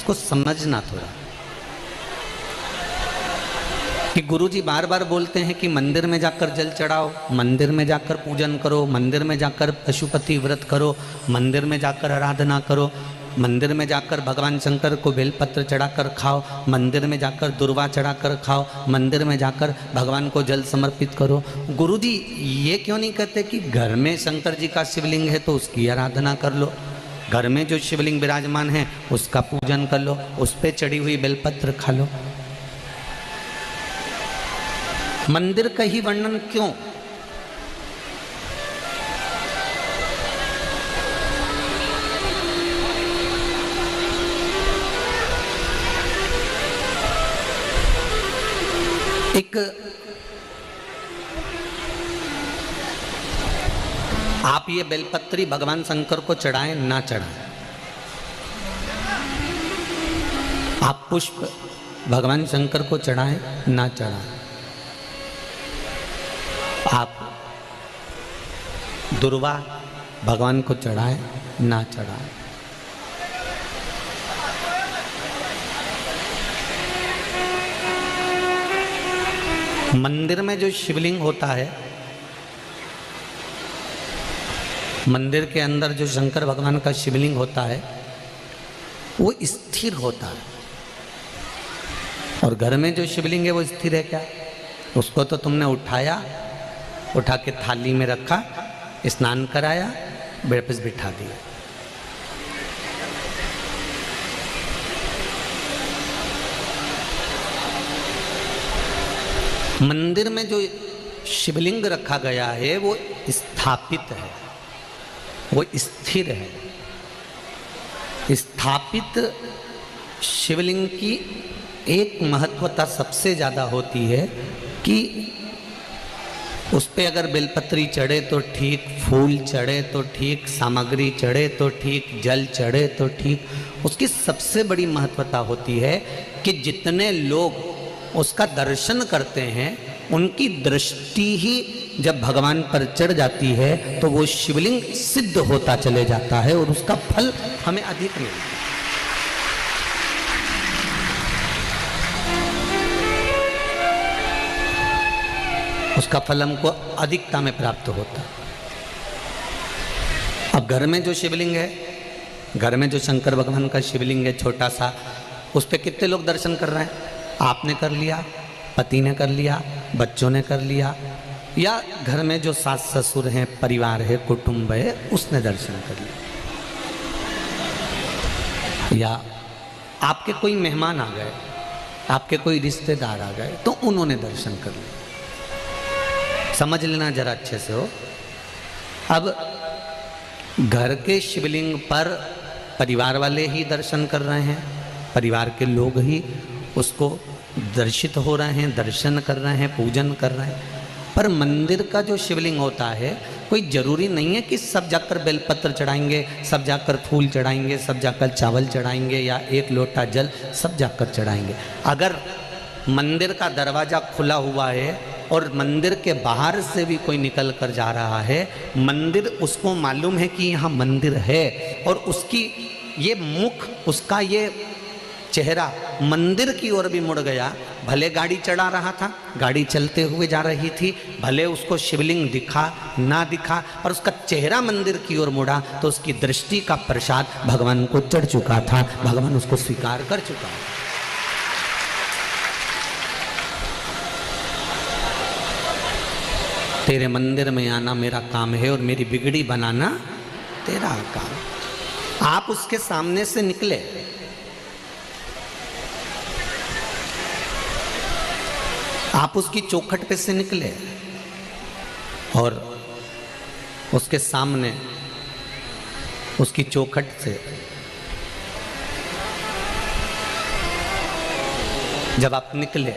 उसको समझना थोड़ा कि गुरुजी बार बार बोलते हैं कि मंदिर में जाकर जल चढ़ाओ, मंदिर में जाकर पूजन करो, मंदिर में जाकर पशुपति व्रत करो, मंदिर में जाकर आराधना करो, मंदिर में जाकर भगवान शंकर को बेलपत्र चढ़ाकर खाओ, मंदिर में जाकर दुर्वा चढ़ाकर खाओ, मंदिर में जाकर भगवान को जल समर्पित करो। गुरुजी ये क्यों नहीं कहते कि घर में शंकर जी का शिवलिंग है तो उसकी आराधना कर लो, घर में जो शिवलिंग विराजमान है उसका पूजन कर लो, उस पर चढ़ी हुई बेलपत्र खा लो। मंदिर का ही वर्णन क्यों? एक आप ये बेलपत्री भगवान शंकर को चढ़ाएं ना चढ़ाएं, आप पुष्प भगवान शंकर को चढ़ाएं ना चढ़ाएं, आप दुर्वा भगवान को चढ़ाएं ना चढ़ाएं, मंदिर में जो शिवलिंग होता है, मंदिर के अंदर जो शंकर भगवान का शिवलिंग होता है वो स्थिर होता है, और घर में जो शिवलिंग है वो स्थिर है क्या? उसको तो तुमने उठाया, उठा के थाली में रखा, स्नान कराया, वापस बिठा दिया। मंदिर में जो शिवलिंग रखा गया है वो स्थापित है, वो स्थिर है। स्थापित शिवलिंग की एक महत्वता सबसे ज़्यादा होती है कि उस पे अगर बेलपत्री चढ़े तो ठीक, फूल चढ़े तो ठीक, सामग्री चढ़े तो ठीक, जल चढ़े तो ठीक। उसकी सबसे बड़ी महत्वता होती है कि जितने लोग उसका दर्शन करते हैं उनकी दृष्टि ही जब भगवान पर चढ़ जाती है तो वो शिवलिंग सिद्ध होता चले जाता है और उसका फल हमें अधिक मिलता है। उसका फल हमको अधिकता में प्राप्त होता है। अब घर में जो शिवलिंग है, घर में जो शंकर भगवान का शिवलिंग है छोटा सा, उस पर कितने लोग दर्शन कर रहे हैं? आपने कर लिया, पति ने कर लिया, बच्चों ने कर लिया, या घर में जो सास ससुर हैं, परिवार है, कुटुंब है, उसने दर्शन कर लिया, या आपके कोई मेहमान आ गए, आपके कोई रिश्तेदार आ गए तो उन्होंने दर्शन कर लिया। समझ लेना जरा अच्छे से हो। अब घर के शिवलिंग पर परिवार वाले ही दर्शन कर रहे हैं, परिवार के लोग ही उसको दर्शित हो रहे हैं, दर्शन कर रहे हैं, पूजन कर रहे हैं। पर मंदिर का जो शिवलिंग होता है, कोई ज़रूरी नहीं है कि सब जाकर बेलपत्र चढ़ाएंगे, सब जाकर फूल चढ़ाएंगे, सब जाकर चावल चढ़ाएंगे, या एक लोटा जल सब जाकर चढ़ाएंगे। अगर मंदिर का दरवाज़ा खुला हुआ है और मंदिर के बाहर से भी कोई निकल कर जा रहा है, मंदिर उसको मालूम है कि यहाँ मंदिर है, और उसकी ये मुख, उसका ये चेहरा मंदिर की ओर भी मुड़ गया। भले गाड़ी चढ़ा रहा था, गाड़ी चलते हुए जा रही थी, भले उसको शिवलिंग दिखा ना दिखा, पर उसका चेहरा मंदिर की ओर मुड़ा तो उसकी दृष्टि का प्रसाद भगवान को चढ़ चुका था, भगवान उसको स्वीकार कर चुका है। तेरे मंदिर में आना मेरा काम है और मेरी बिगड़ी बनाना तेरा काम। आप उसके सामने से निकले, आप उसकी चौखट पे से निकले और उसके सामने उसकी चौखट से जब आप निकले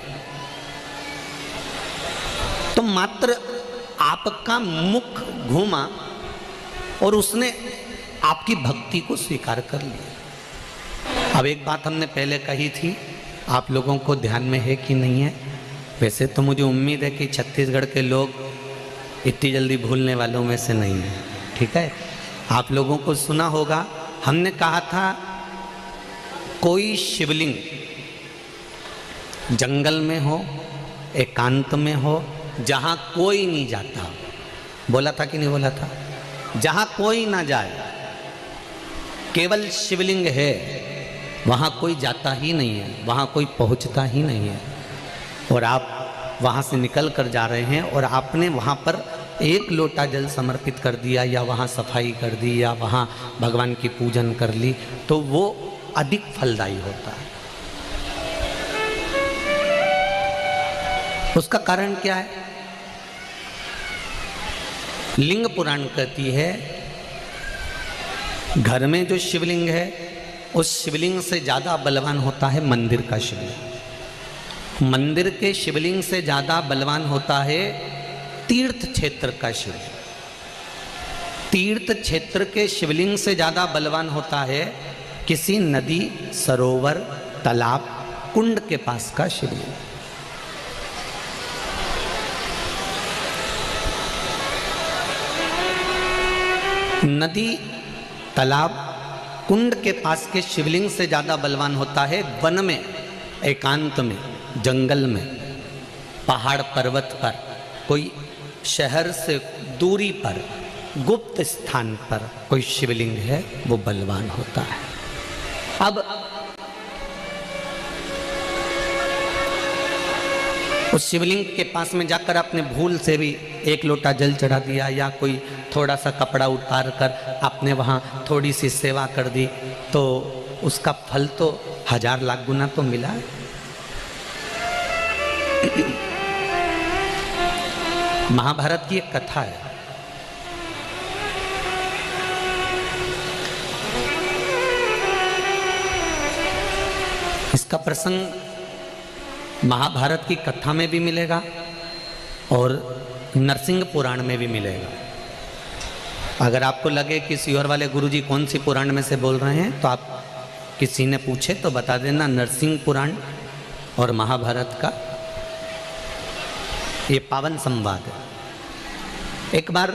तो मात्र आपका मुख घूमा और उसने आपकी भक्ति को स्वीकार कर लिया। अब एक बात हमने पहले कही थी, आप लोगों को ध्यान में है कि नहीं है? वैसे तो मुझे उम्मीद है कि छत्तीसगढ़ के लोग इतनी जल्दी भूलने वालों में से नहीं है, ठीक है? आप लोगों को सुना होगा, हमने कहा था कोई शिवलिंग जंगल में हो, एकांत में हो, जहाँ कोई नहीं जाता, बोला था कि नहीं बोला था, जहाँ कोई ना जाए, केवल शिवलिंग है, वहाँ कोई जाता ही नहीं है, वहाँ कोई पहुँचता ही नहीं है, और आप वहाँ से निकल कर जा रहे हैं और आपने वहाँ पर एक लोटा जल समर्पित कर दिया या वहाँ सफाई कर दी या वहाँ भगवान की पूजन कर ली, तो वो अधिक फलदायी होता है। उसका कारण क्या है? लिंग पुराण कहती है घर में जो शिवलिंग है उस शिवलिंग से ज़्यादा बलवान होता है मंदिर का शिवलिंग। मंदिर के शिवलिंग से ज़्यादा बलवान होता है तीर्थ क्षेत्र का शिवलिंग। तीर्थ क्षेत्र के शिवलिंग से ज़्यादा बलवान होता है किसी नदी, सरोवर, तालाब, कुंड के पास का शिवलिंग। नदी, तालाब, कुंड के पास के शिवलिंग से ज़्यादा बलवान होता है वन में, एकांत में, जंगल में, पहाड़ पर्वत पर, कोई शहर से दूरी पर, गुप्त स्थान पर कोई शिवलिंग है, वो बलवान होता है। अब उस शिवलिंग के पास में जाकर आपने भूल से भी एक लोटा जल चढ़ा दिया या कोई थोड़ा सा कपड़ा उतार कर आपने वहाँ थोड़ी सी सेवा कर दी, तो उसका फल तो 1000 लाख गुना तो मिला। महाभारत की एक कथा है, इसका प्रसंग महाभारत की कथा में भी मिलेगा और नरसिंह पुराण में भी मिलेगा। अगर आपको लगे कि सीहोर वाले गुरुजी कौन सी पुराण में से बोल रहे हैं, तो आप किसी ने पूछे तो बता देना नरसिंह पुराण और महाभारत का ये पावन संवाद है। एक बार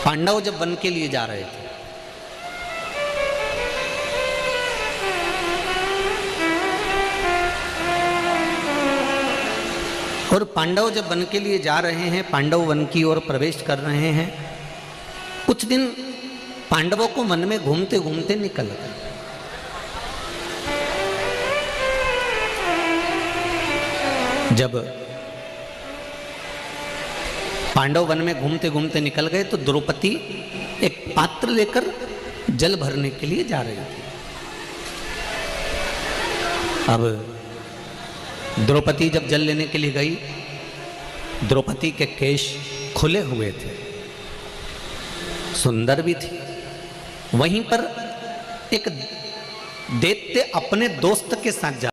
पांडव जब वन के लिए जा रहे थे, और पांडव जब वन के लिए जा रहे हैं, पांडव वन की ओर प्रवेश कर रहे हैं, कुछ दिन पांडवों को वन में घूमते घूमते निकल गए। जब पांडव वन में घूमते घूमते निकल गए तो द्रौपदी एक पात्र लेकर जल भरने के लिए जा रही थी। अब द्रौपदी जब जल लेने के लिए गई, द्रौपदी के केश खुले हुए थे, सुंदर भी थी। वहीं पर एक दैत्य अपने दोस्त के साथ जा